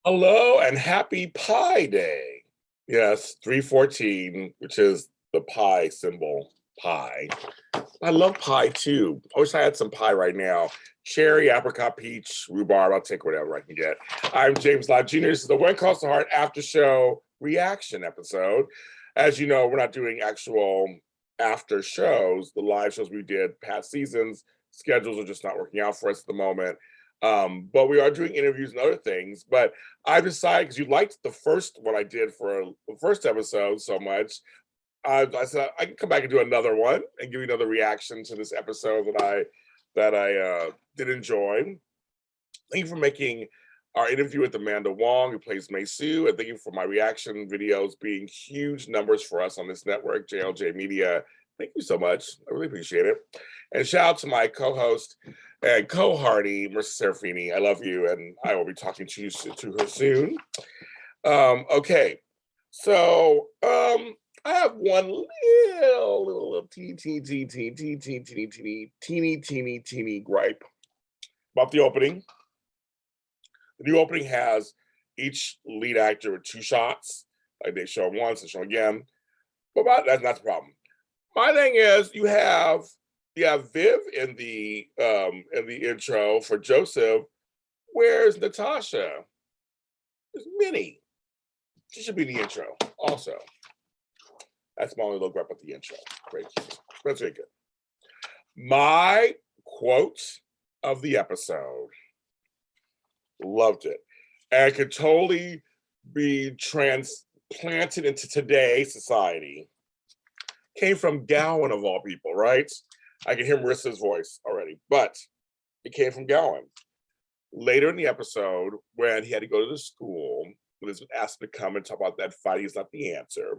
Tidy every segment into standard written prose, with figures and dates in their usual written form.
Hello and happy Pi Day. Yes, 314, which is the pi symbol, pi. I love pie too. I wish I had some pie right now. Cherry, apricot, peach, rhubarb. I'll take whatever I can get. I'm James Lott Jr. This is the When Calls to Heart After Show reaction episode. As you know, we're not doing actual after shows, the live shows we did past seasons. Schedules are just not working out for us at the moment. But we are doing interviews and other things. But I decided, because you liked the first one I did for the first episode so much, I said I can come back and do another one and give you another reaction to this episode that I did enjoy. Thank you for making our interview with Amanda Wong, who plays Mei Su, and thank you for my reaction videos being huge numbers for us on this network, JLJ Media. Thank you so much. I really appreciate it. And shout out to my co-host and co-hardy, Marissa Serafini. I love you, and I will be talking to her soon. Okay, so I have one little teeny gripe about the opening. The new opening has each lead actor with two shots. Like they show them once and show them again. But that's not the problem. My thing is you have Viv in the intro for Joseph. Where's Natasha? There's Minnie. She should be in the intro also. That's my only little gripe at the intro. Great. That's very good. My quote of the episode. Loved it. And could totally be transplanted into today's society. Came from Gowan of all people, right? I can hear Marissa's voice already, but it came from Gowan. Later in the episode, when he had to go to the school, when he was asked to come and talk about that fight, he's not the answer.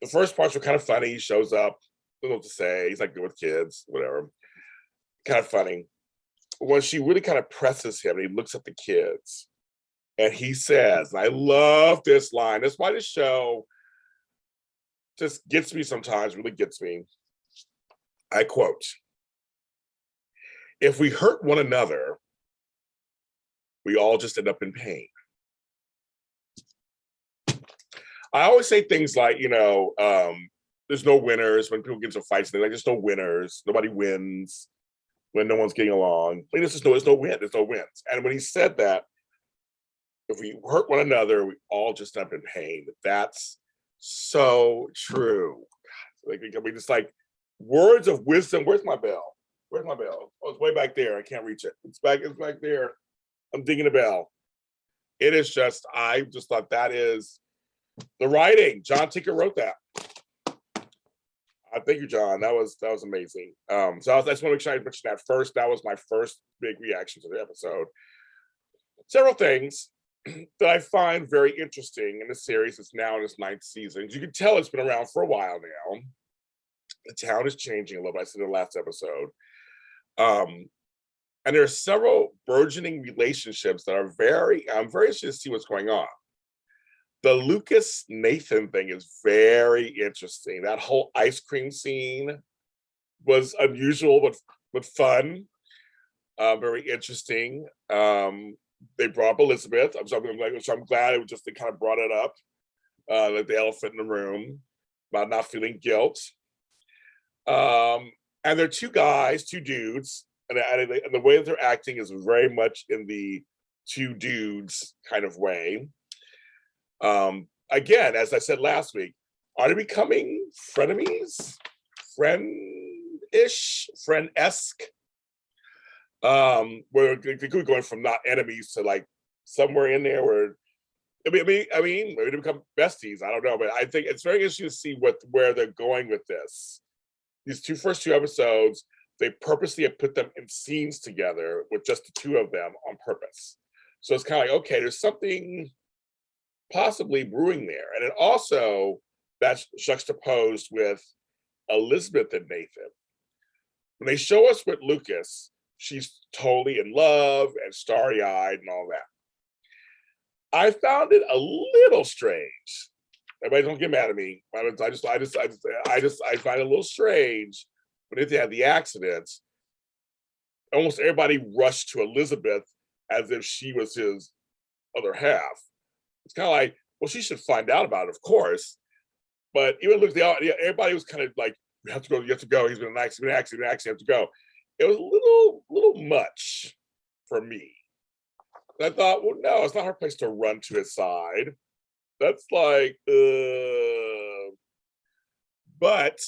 The first parts were kind of funny. He shows up, doesn't know what to say. He's like good with kids, whatever. Kind of funny. When she really kind of presses him and he looks at the kids and he says, and I love this line. That's why this show just gets me sometimes, really gets me. I quote, "If we hurt one another, we all just end up in pain." I always say things like, there's no winners when people get into fights. They're like, there's no winners. Nobody wins when no one's getting along. I mean, there's no win. There's no wins. And when he said that, if we hurt one another, we all just end up in pain. That's so true. Like, I mean, it's like words of wisdom. Where's my bell? Where's my bell? Oh, it's way back there. I can't reach it. It's back there. I'm dinging a bell. It is just, I just thought that is the writing. John Tinker wrote that. Thank you, John. That was amazing. So I just want to make sure I mention that first. That was my first big reaction to the episode. Several things that I find very interesting in the series. It's now in its 9th season. You can tell it's been around for a while now. The town is changing a little bit. I said in the last episode. And there are several burgeoning relationships that are I'm very interested to see what's going on. The Lucas Nathan thing is very interesting. That whole ice cream scene was unusual but fun. Very interesting. They brought up Elizabeth. I'm glad they kind of brought it up, like the elephant in the room, about not feeling guilt. And they're two dudes, and the way that they're acting is very much in the two dudes kind of way. Again, as I said last week, are they becoming frenemies? Friend-esque? Where they could be going from not enemies to like somewhere in there where maybe they become besties. I don't know, but I think it's very interesting to see where they're going with this. These first two episodes, they purposely have put them in scenes together with just the two of them on purpose. So it's kind of like, okay, there's something possibly brewing there. And it also, that's juxtaposed with Elizabeth and Nathan. When they show us with Lucas, she's totally in love and starry-eyed and all that. I found it a little strange. Everybody don't get mad at me. I find it a little strange when they had the accident. Almost everybody rushed to Elizabeth as if she was his other half. It's kind of like, well, she should find out about it, of course. But even Luke, everybody was kind of like, you have to go, you have to go. He's been in an accident, you have to go. It was a little much for me. And I thought, well, no, it's not her place to run to his side. That's like, but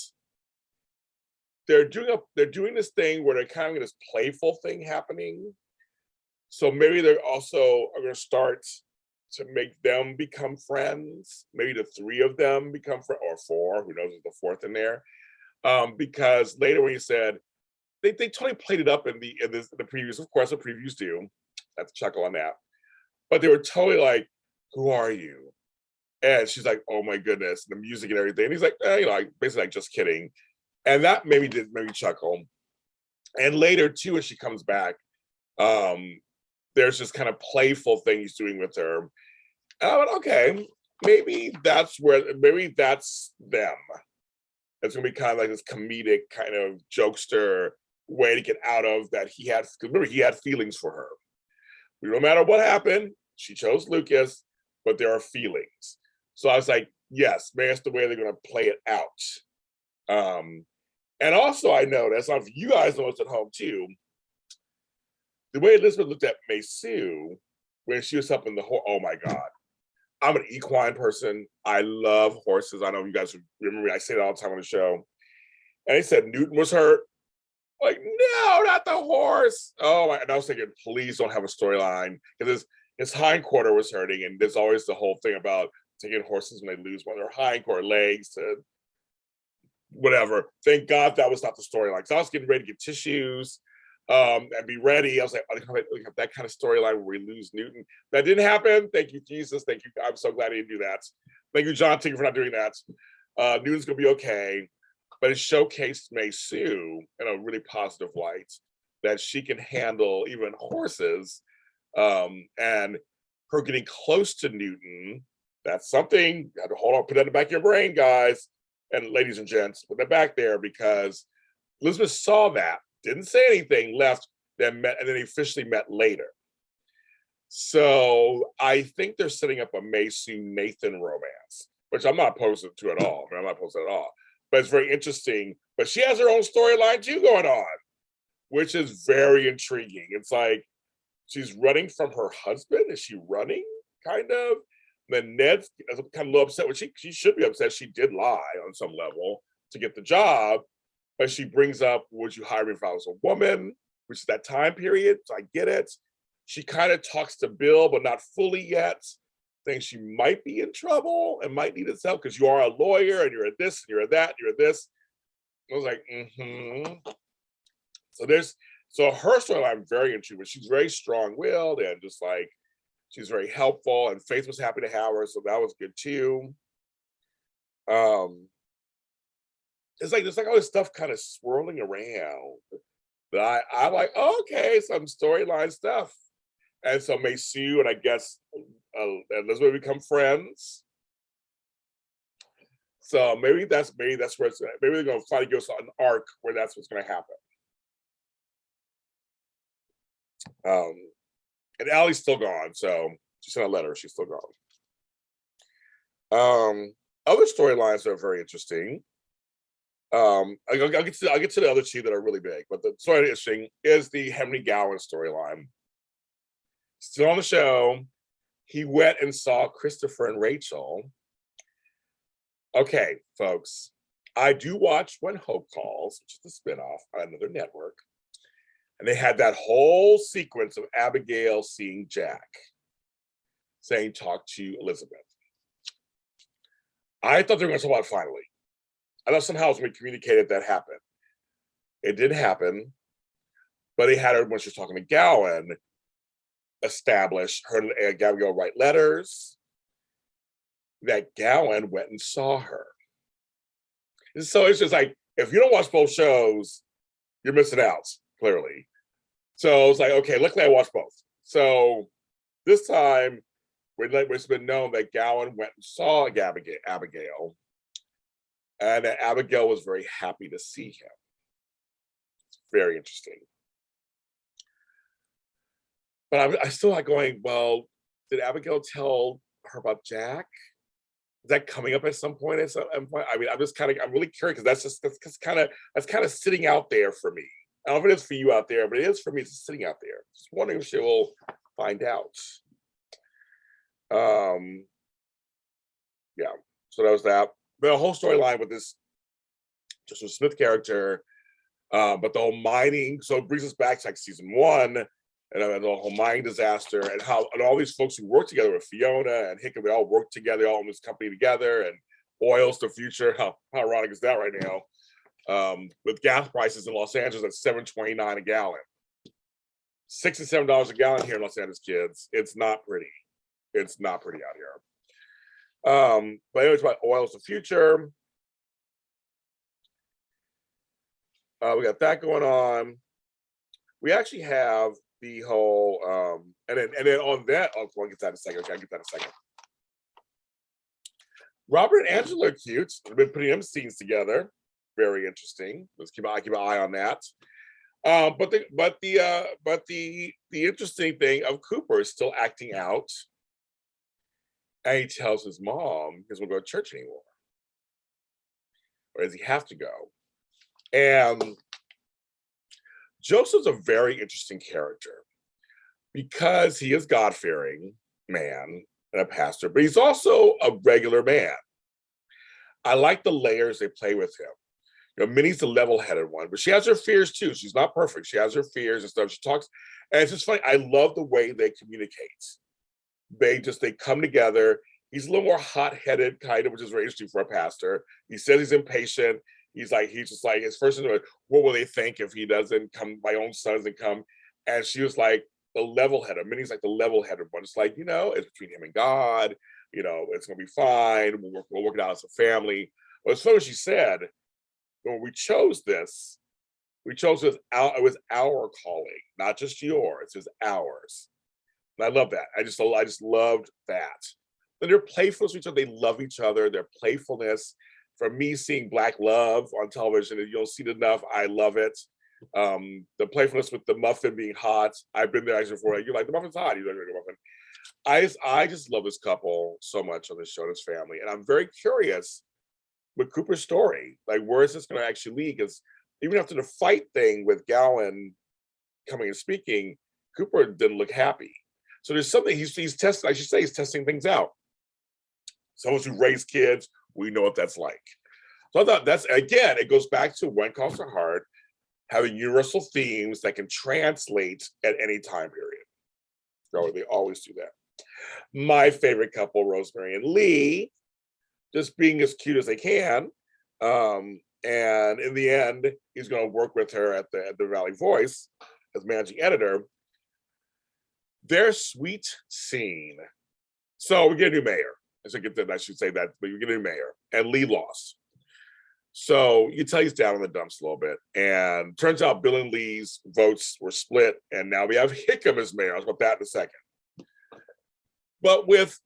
they're doing this thing where they're kind of this playful thing happening. So maybe they're also are going to start to make them become friends. Maybe the three of them become friends, or four. Who knows? There's the fourth in there. Because later when you said they totally played it up in the previews. Of course, the previews do. I have to chuckle on that. But they were totally like, "Who are you?" And she's like, "Oh my goodness," the music and everything. And he's like, basically like, just kidding. And that made me chuckle. And later too, when she comes back, there's this kind of playful thing he's doing with her. And I went, okay, maybe that's them. It's gonna be kind of like this comedic kind of jokester way to get out of that. He had feelings for her. No matter what happened, she chose Lucas, but there are feelings. So I was like, yes, maybe that's the way they're gonna play it out. And also I noticed, if you guys noticed at home too, the way Elizabeth looked at Maisue when she was up in the oh my God. I'm an equine person. I love horses. I know you guys remember me. I say it all the time on the show. And they said Newton was hurt. Like, no, not the horse. Oh, and I was thinking, please don't have a storyline. Because his hindquarter was hurting. And there's always the whole thing about taking horses when they lose one of their hindquarter legs to whatever. Thank God that was not the storyline. So I was getting ready to get tissues and be ready. I was like, we have that kind of storyline where we lose Newton. That didn't happen. Thank you, Jesus. Thank you. I'm so glad he didn't do that. Thank you, John Tinker, for not doing that. Newton's gonna be okay. But it showcased Maisue in a really positive light, that she can handle even horses, and her getting close to Newton. That's something you have to hold on, put that in the back of your brain, guys and ladies and gents. Put that back there, because Elizabeth saw that, didn't say anything, left, then met, and then they officially met later. So I think they're setting up a Maisue Nathan romance, which I'm not opposed to at all. I'm not opposed to it at all. But it's very interesting. But she has her own storyline too going on, which is very intriguing. It's like she's running from her husband. Is she running? Kind of. Then Ned's kind of a little upset. Well, she should be upset. She did lie on some level to get the job. But she brings up, would you hire me if I was a woman? Which is that time period. So I get it. She kind of talks to Bill, but not fully yet. Thinks she might be in trouble and might need his help because you are a lawyer and you're a this, and you're a that, and you're a this. I was like, So her storyline I'm very into, but she's very strong-willed and just like, she's very helpful, and Faith was happy to have her, so that was good too. It's like there's like all this stuff kind of swirling around that I'm like, oh, okay, some storyline stuff. And so Maisue and I guess Elizabeth become friends. So maybe that's where it's at. Maybe they're gonna finally give us an arc where that's what's gonna happen. And Allie's still gone, so she sent a letter, she's still gone. Other storylines that are very interesting. I'll get to the other two that are really big, but the story interesting is the Henry Gowan storyline. Still on the show, he went and saw Christopher and Rachel. Okay, folks, I do watch When Hope Calls, which is the spinoff on another network, and they had that whole sequence of Abigail seeing Jack, saying, "Talk to Elizabeth." I thought they were going to talk about finally. I thought somehow it was going to be communicated that happened. It didn't happen, but he had her, when she was talking to Gowan, establish her and Abigail write letters, that Gowan went and saw her. And so it's just like, if you don't watch both shows, you're missing out, clearly. So it's like, okay, luckily I watched both. So this time, it's been known that Gowan went and saw Abigail, and that Abigail was very happy to see him. It's very interesting. But I'm still not going, well, did Abigail tell her about Jack? Is that coming up at some point? At some point? I mean, I'm really curious because that's kind of sitting out there for me. I don't know if it is for you out there, but it is for me. It's sitting out there. Just wondering if she will find out. Yeah. So that was that. The whole storyline with this Joseph Smith character, but the whole mining. So it brings us back to like season 1, and the whole mining disaster, and how and all these folks who work together with Fiona and Hickam, they all work together, all in this company together, and oil's the future. How ironic is that right now? With gas prices in Los Angeles at $7.29 a gallon, $67 a gallon here in Los Angeles, kids. It's not pretty. It's not pretty out here. But anyways, about oil's the future. We got that going on. We actually have the whole, and then on that, I'll get that in a second. Okay, I'll get that in a second. Robert and Angela are cute. We've been putting them scenes together. Very interesting. Let's keep an eye on that. But the interesting thing of Cooper is still acting out, and he tells his mom he doesn't want to go to church anymore, or does he have to go? And Joseph's a very interesting character because he is God-fearing man and a pastor, but he's also a regular man. I like the layers they play with him. You know, Minnie's the level-headed one, but she has her fears too. She's not perfect. She has her fears and stuff. She talks, and it's just funny. I love the way they communicate. They come together. He's a little more hot-headed, kind of, which is very interesting for a pastor. He says he's impatient. He's just like, his first thing, what will they think if he doesn't come, my own son doesn't come? And she was like, the level-headed. Minnie's like the level-headed one. It's like, it's between him and God. It's going to be fine. We'll work it out as a family. But it's funny what she said. When we chose this, it was our calling, not just yours. It's ours. And I love that. I just loved that. And they're playful with each other. They love each other. Their playfulness. For me, seeing Black love on television, you don't see it enough. I love it. The playfulness with the muffin being hot. I've been there actually before. You're like, the muffin's hot. You don't drink a muffin. I just love this couple so much on this show, this family. And I'm very curious with Cooper's story. Like, where is this going to actually lead? Because even after the fight thing with Gowan coming and speaking, Cooper didn't look happy. So there's something he's testing, I should say, he's testing things out. Someone who raised kids, we know what that's like. So I thought that's, again, it goes back to When Calls to Heart, having universal themes that can translate at any time period. So they always do that. My favorite couple, Rosemary and Lee, just being as cute as they can. And in the end, he's going to work with her at the Valley Voice as managing editor. Their sweet scene. So we get a new mayor. I should say that, but you get a new mayor, and Lee lost. So you tell he's down in the dumps a little bit, and turns out Bill and Lee's votes were split, and now we have Hickam as mayor. I'll talk about that in a second. But with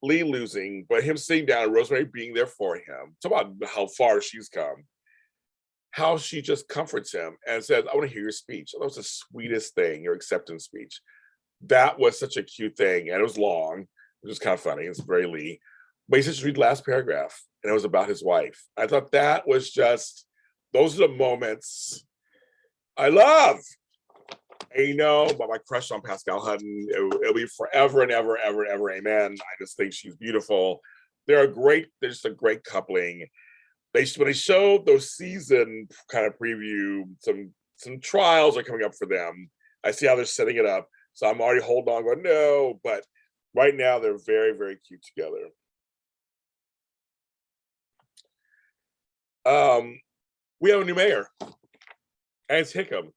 Lee losing, but him sitting down and Rosemary being there for him, talk about how far she's come, how she just comforts him and says, I want to hear your speech. That was the sweetest thing, your acceptance speech. That was such a cute thing, and it was long. It was kind of funny. It's very Lee. But he said, just read the last paragraph, and it was about his wife. I thought that was just, those are the moments I love. And about my crush on Pascal Hutton, it'll be forever and ever, ever, ever, amen. I just think she's beautiful. They're just a great coupling. When they showed those season kind of preview, some trials are coming up for them. I see how they're setting it up. So I'm already holding on, going, no, but right now they're very, very cute together. We have a new mayor, and it's Hickam.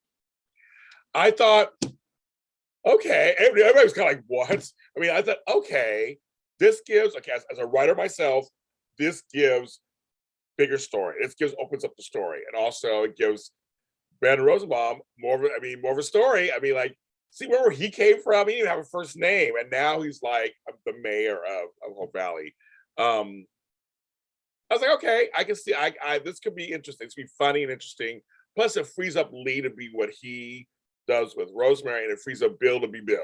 I thought, okay, everybody was kind of like, what? I mean, I thought, okay, this gives, as a writer myself, this gives bigger story. Opens up the story. And also it gives Brandon Rosenbaum more of a story. I mean, like, see where he came from. He didn't even have a first name, and now he's like the mayor of Hope Valley. I was like, okay, I can see. This could be interesting. It's be funny and interesting. Plus, it frees up Lee to be what he does with Rosemary, and it frees up Bill to be Bill.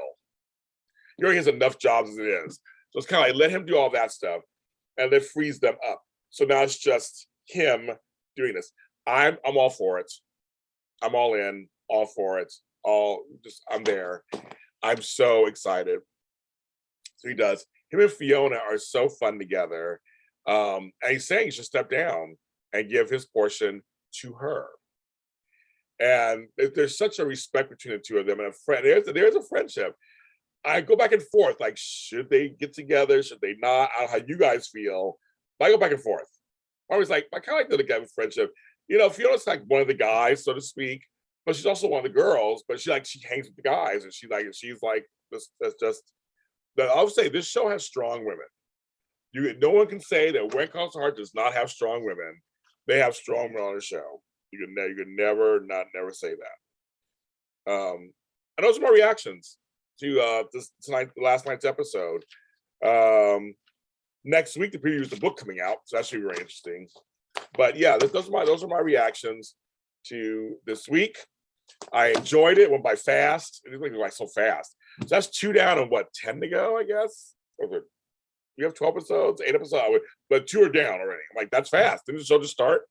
He already has enough jobs as it is. So it's kind of like, let him do all that stuff, and then frees them up. So now it's just him doing this. I'm all for it. I'm all in, all for it. I'm there. I'm so excited. So he does. Him and Fiona are so fun together. And he's saying he should step down and give his portion to her. And there's such a respect between the two of them, and a friend. There's a friendship. I go back and forth, like, should they get together? Should they not? I don't know how you guys feel. But I go back and forth. I was like, I kind of like the guy with friendship. Fiona's like one of the guys, so to speak, but she's also one of the girls. But she hangs with the guys, and she's like this. That's just. I would say this show has strong women. No one can say that When It Comes to Heart does not have strong women. They have strong women on the show. You can never say that. And those are my reactions to last night's episode. Next week the preview is the book coming out, so that should be very interesting. But yeah, those are my reactions to this week. I enjoyed it. Went by fast. It went by so fast. So that's 2 down and 10 to go, I guess. We have 12 episodes, 8 episodes, but 2 are down already. I'm like, that's fast. Didn't the show just start?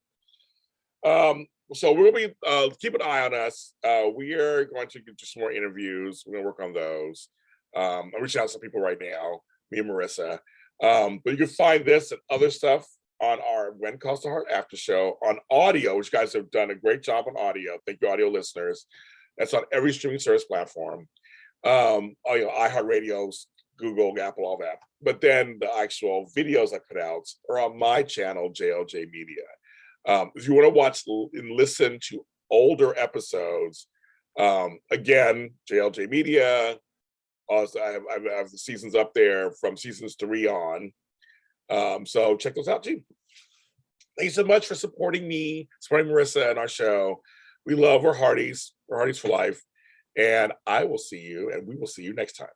So we're gonna be keep an eye on us. We are going to get some more interviews. We're gonna work on those. I'm reaching out to some people right now, me and Marissa. But you can find this and other stuff on our When It Comes to Heart after show on audio, which you guys have done a great job on audio. Thank you, audio listeners. That's on every streaming service platform. iHeartRadio, Google, Apple, all that. But then the actual videos I put out are on my channel, JLJ Media. If you want to watch and listen to older episodes, again, JLJ Media. Also, I have the seasons up there from seasons 3 on. So check those out too. Thank you so much for supporting me, supporting Marissa and our show. We're Hardies. We're Hardies for life. And we will see you next time.